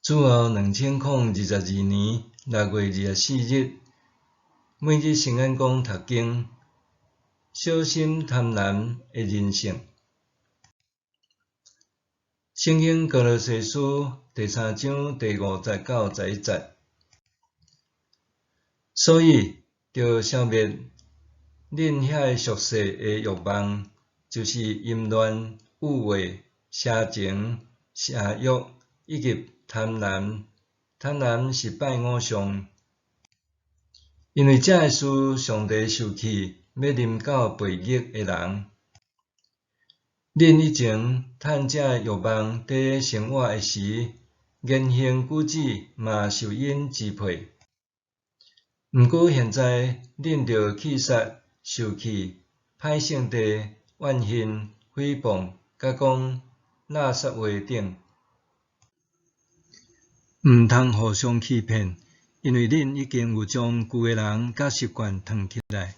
主后2022年6月24日，每日圣眼光读经，小心贪婪的人性。圣经歌罗西书第3章第5节到11节。所以，着消灭恁遐俗世的欲望，就是淫乱、污秽、邪情、邪欲以及贪婪。贪婪是拜偶像，因为这会使上帝受气，要临到悖逆的人。恁以前趁这欲望在生活的时，言行举止嘛受因支配。毋过现在，恁着弃杀、受气、歹性地、怨恨、诽谤、甲讲垃圾话等。毋通互相欺骗，因为恁已经有将旧的人甲习惯藏起来，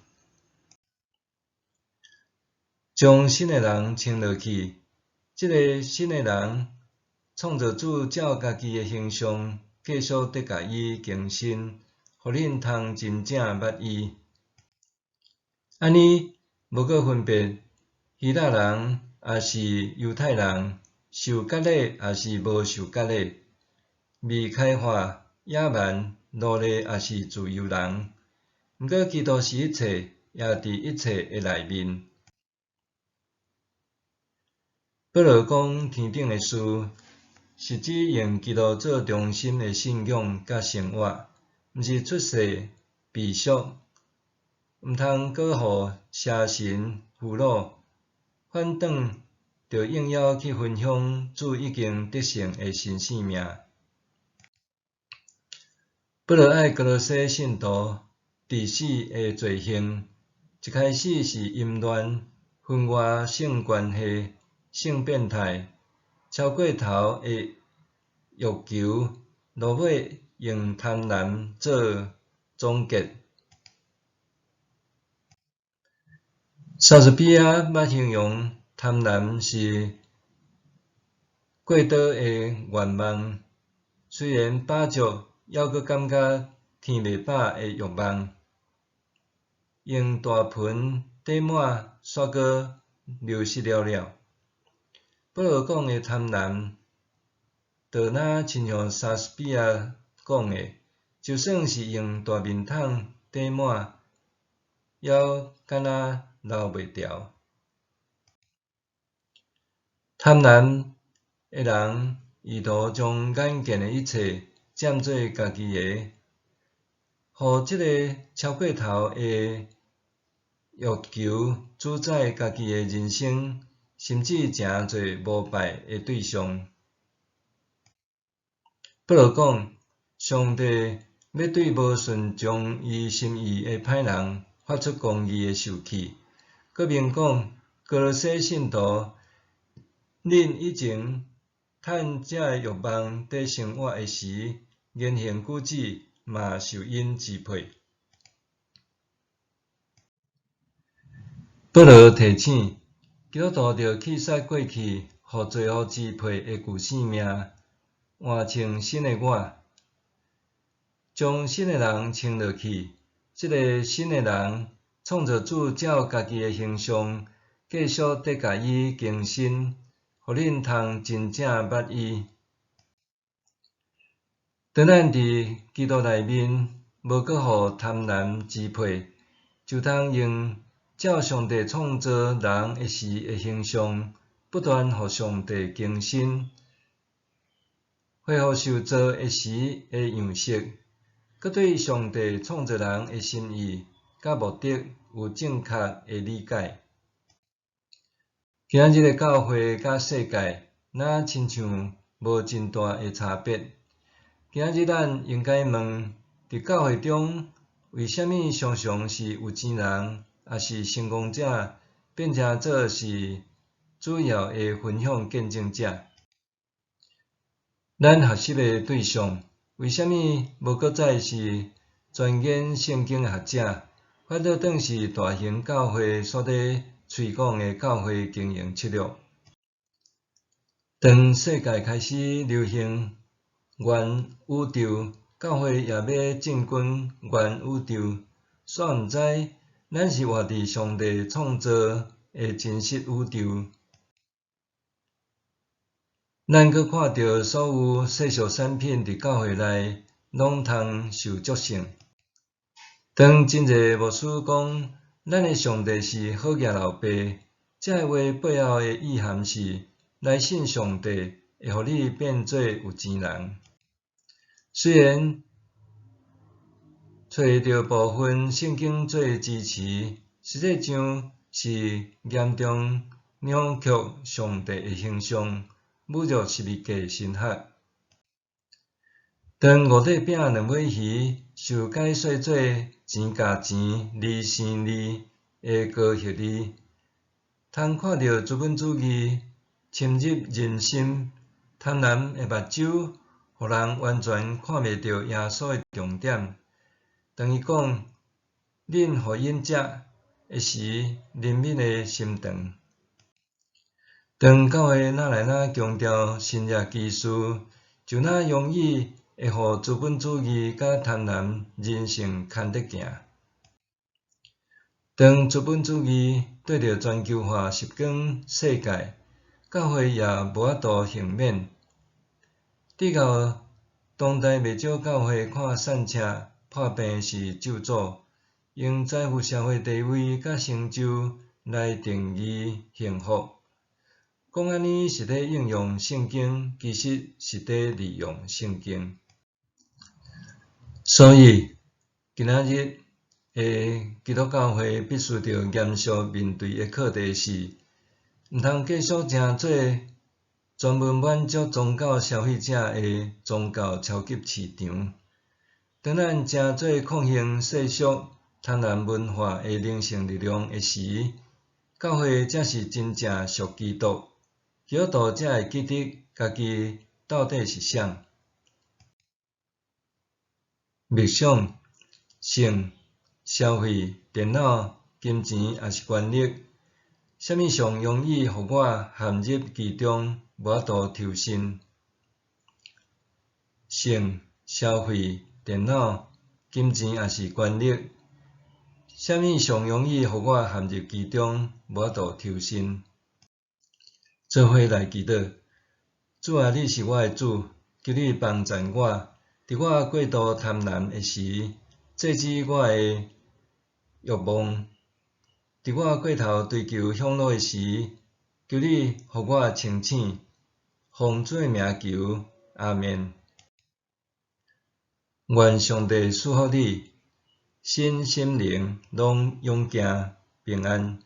将新的人穿落去。这个新的人，创造主照家己的形象，继续得甲伊更新，互恁通真正捌伊。安尼无搁分别希腊人也是犹太人，受割礼也是无受割礼。未开化、野蛮、奴隶也是自由人，毋过基督是一切，也伫一切的内面。保罗讲天顶的事，是指用基督做中心的信仰甲生活，毋是出世避俗，毋通搁互邪神附恼，反转着应邀去分享主已经得胜的新生命。保罗爱歌罗西信徒治死的罪行，一开始是淫乱、婚外性关系、性变态、超过头的欲求，落尾用贪婪做总结。莎士比亚捌形容贪婪是过倒的愿望，虽然饱足，犹阁感觉填袂饱的欲望，用大盆缀满，煞阁流失了。保罗讲的贪婪，就若亲像莎士比亚讲的，就算是用大面桶缀满，还敢若流袂掉。贪婪的人意图将眼见的一切占做家己的，互这个超过头的欲求主宰家己的人生，甚至诚侪膜拜的对象。保罗讲，上帝要对无顺从伊心意的歹人发出公义的受气。佫明讲，歌罗西信徒，恁以前趁这欲望在生活的时，言行举止嘛受因支配。保罗提醒基督徒着弃杀过去互罪恶支配的旧生命，换穿新的我，将新的人穿落去。这个新的人，创造主照家己的形象，继续得甲伊更新，互恁通真正捌伊。当咱伫基督内面，无搁互贪婪支配，就通用照上帝创造人的时的形象，不断互上帝更新，恢复受造的时的样式，佮对上帝创造人的心意甲目的有正确的理解。今日的教会甲世界，若亲像无真大的差别。今日咱应该问：伫教会中，为虾米常常是有钱人，也是成功者，变成做是主要的分享见证者？咱学习的对象，为虾米无搁再是专研圣经的学者，反倒当是大型教会所伫推广的教会经营策略？当世界开始流行元宇宙，教会也要进军元宇宙。煞毋知，咱是活伫上帝创造的真实宇宙。咱阁看到所有世俗产品伫教会内，拢通受祝圣。当真侪牧师讲，咱的上帝是好野老爸，这话背后的意涵是，来信上帝会互你变做有钱人。虽然找到部分圣经做支持，实际上是严重扭曲上帝的形象，侮辱十字架神学。当五块饼两尾鱼受解说做钱加钱，利生利的高学利，通看到资本主义侵入人心，贪婪的目睭，互人完全看袂到耶稣的重点。当伊讲，恁互因食的时，人民的心肠。当教会哪来哪强调新约技术，就哪容易会互资本主义甲贪婪人性牵得行。当资本主义对着全球化吸光世界，教会也无法度幸免。直到当代袂少教会看散车、破病是咒诅，用财富、社会地位甲成就来定义幸福。讲安尼是咧应用圣经，其实是咧利用圣经。所以，今仔日基督教会必须着严肃面对的课题是，毋通继续成做专门满足宗教消费者的宗教超级市场。当咱成做抗衡世俗贪婪文化的灵性力量的时，教会才是真正属基督，基督徒才会记得家己到底是啥。默想、性、消费、电脑、金钱也是权力，啥物上容易互我陷入其中，无法度抽身？性、消费、电脑、金钱也是权力，啥物上容易互我陷入其中，无法度抽身？做伙来祈祷，主啊，你是我的主，求你帮助我。伫我过度贪婪的时，制止我的欲望；伫我过头追求享乐的时，求你互我清醒。奉主的名求，阿们。愿上帝赐福你，身心灵拢永行平安。